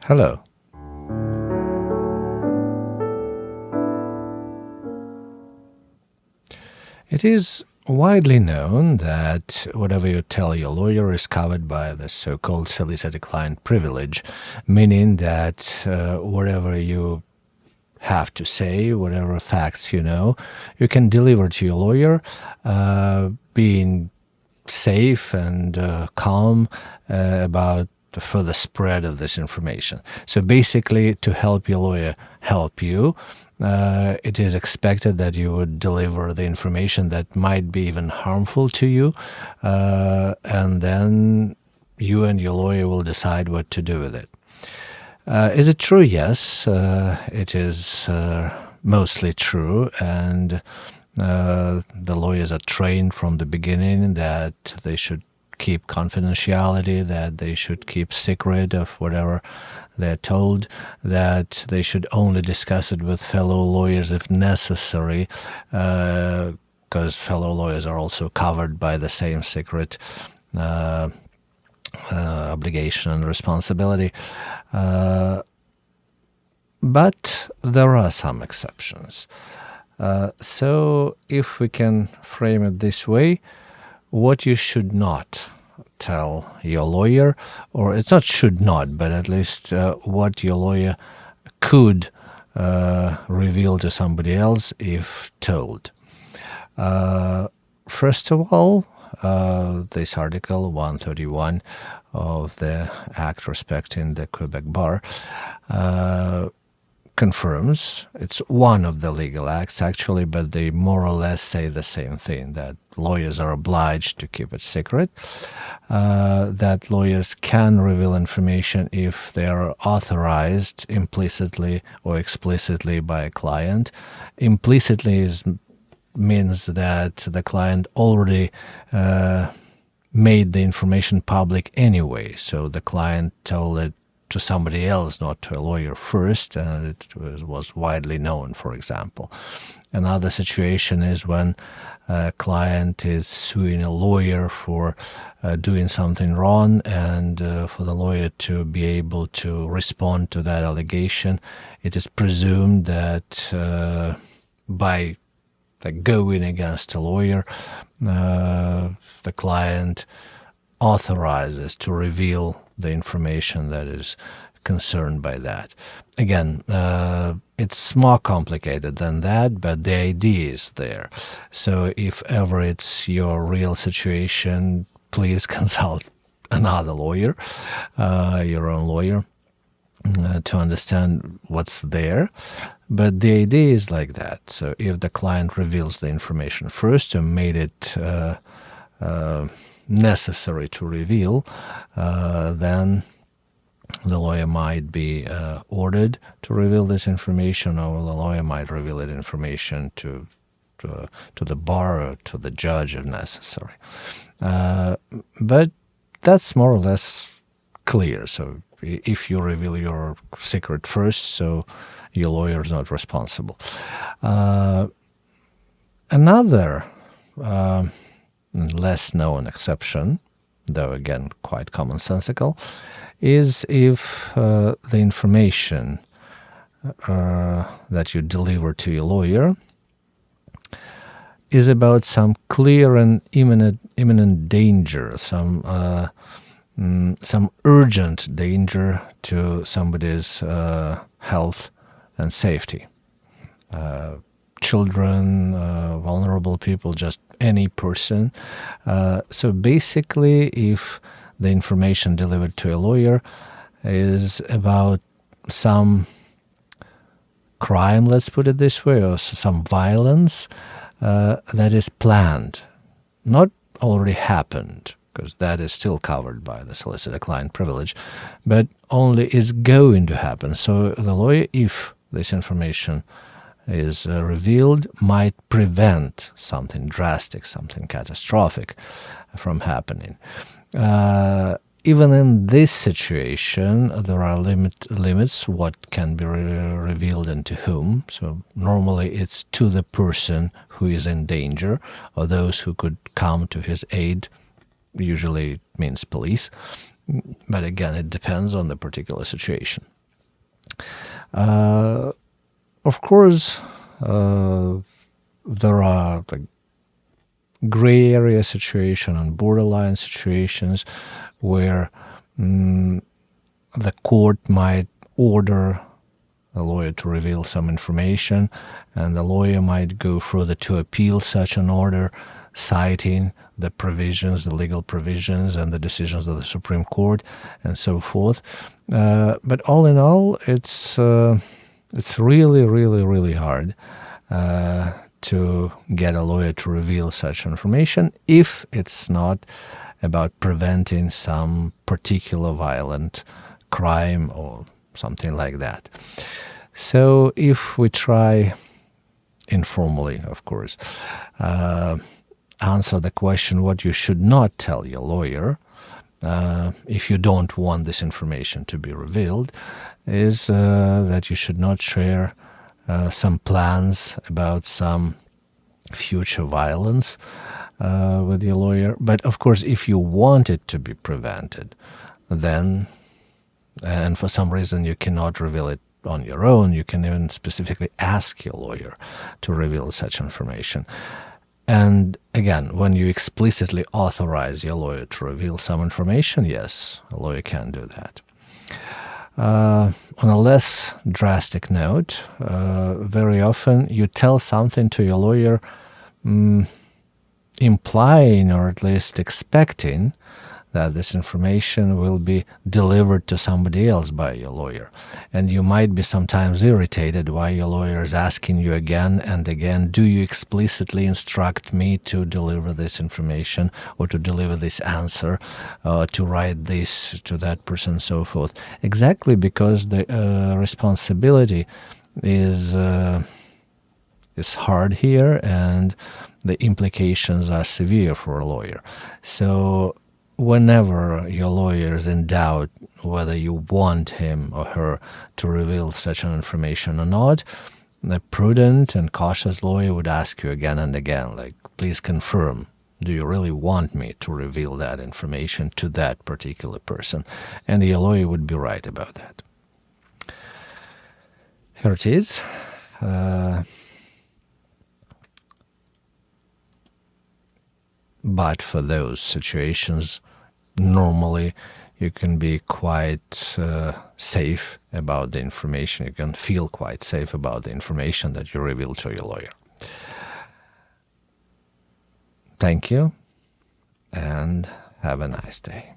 Hello. It is widely known that whatever you tell your lawyer is covered by the so-called solicitor-client privilege, meaning that whatever you have to say, whatever facts you know, you can deliver to your lawyer, being safe and calm about the further spread of this information. So basically, to help your lawyer help you, it is expected that you would deliver the information that might be even harmful to you, and then you and your lawyer will decide what to do with it. Is it true? Yes, it is mostly true, and the lawyers are trained from the beginning that they should keep confidentiality, that they should keep secret of whatever they're told, that they should only discuss it with fellow lawyers if necessary, because fellow lawyers are also covered by the same secret obligation and responsibility. But there are some exceptions. So if we can frame it this way, what you should not tell your lawyer, or it's not should not, but at least what your lawyer could reveal to somebody else if told. First of all, this article 131 of the Act respecting the Quebec Bar confirms, it's one of the legal acts actually, but they more or less say the same thing, that lawyers are obliged to keep it secret, that lawyers can reveal information if they are authorized implicitly or explicitly by a client. Implicitly means that the client already made the information public anyway, so the client told it to somebody else, not to a lawyer first, and it was widely known, for example. Another situation is when a client is suing a lawyer for doing something wrong, and for the lawyer to be able to respond to that allegation, it is presumed that by going against a lawyer, the client authorizes to reveal the information that is concerned by that. Again, it's more complicated than that, but the idea is there. So if ever it's your real situation, please consult another lawyer, your own lawyer, to understand what's there. But the idea is like that. So if the client reveals the information first and made it necessary to reveal, then the lawyer might be ordered to reveal this information, or the lawyer might reveal that information to the bar or to the judge if necessary. But that's more or less clear. So if you reveal your secret first, so your lawyer is not responsible. Another less known exception, though again quite commonsensical, is if the information that you deliver to your lawyer is about some clear and imminent danger, some urgent danger to somebody's health and safety. Children, vulnerable people, just any person. So basically, if the information delivered to a lawyer is about some crime, let's put it this way, or some violence that is planned, not already happened, because that is still covered by the solicitor-client privilege, but only is going to happen. So the lawyer, if this information is revealed, might prevent something drastic, something catastrophic from happening. Even in this situation, there are limits what can be revealed and to whom. So normally it's to the person who is in danger, or those who could come to his aid. Usually it means police. But again, it depends on the particular situation. Of course, there are like gray area situation and borderline situations where the court might order the lawyer to reveal some information, and the lawyer might go further to appeal such an order, citing the provisions, the legal provisions, and the decisions of the Supreme Court, and so forth. But all in all, it's really, really, really hard to get a lawyer to reveal such information if it's not about preventing some particular violent crime or something like that. So if we try informally, of course, answer the question what you should not tell your lawyer if you don't want this information to be revealed, is that you should not share some plans about some future violence with your lawyer. But of course, if you want it to be prevented, then, and for some reason you cannot reveal it on your own, you can even specifically ask your lawyer to reveal such information. And again, when you explicitly authorize your lawyer to reveal some information, yes, a lawyer can do that. On a less drastic note, very often you tell something to your lawyer implying or at least expecting that this information will be delivered to somebody else by your lawyer. And you might be sometimes irritated why your lawyer is asking you again and again, do you explicitly instruct me to deliver this information or to deliver this answer, to write this to that person, and so forth. Exactly because the responsibility is hard here and the implications are severe for a lawyer. So whenever your lawyer is in doubt whether you want him or her to reveal such an information or not, a prudent and cautious lawyer would ask you again and again, like, please confirm, do you really want me to reveal that information to that particular person? And your lawyer would be right about that. Here it is. But for those situations, normally you can be quite safe about the information. You can feel quite safe about the information that you reveal to your lawyer. Thank you, and have a nice day.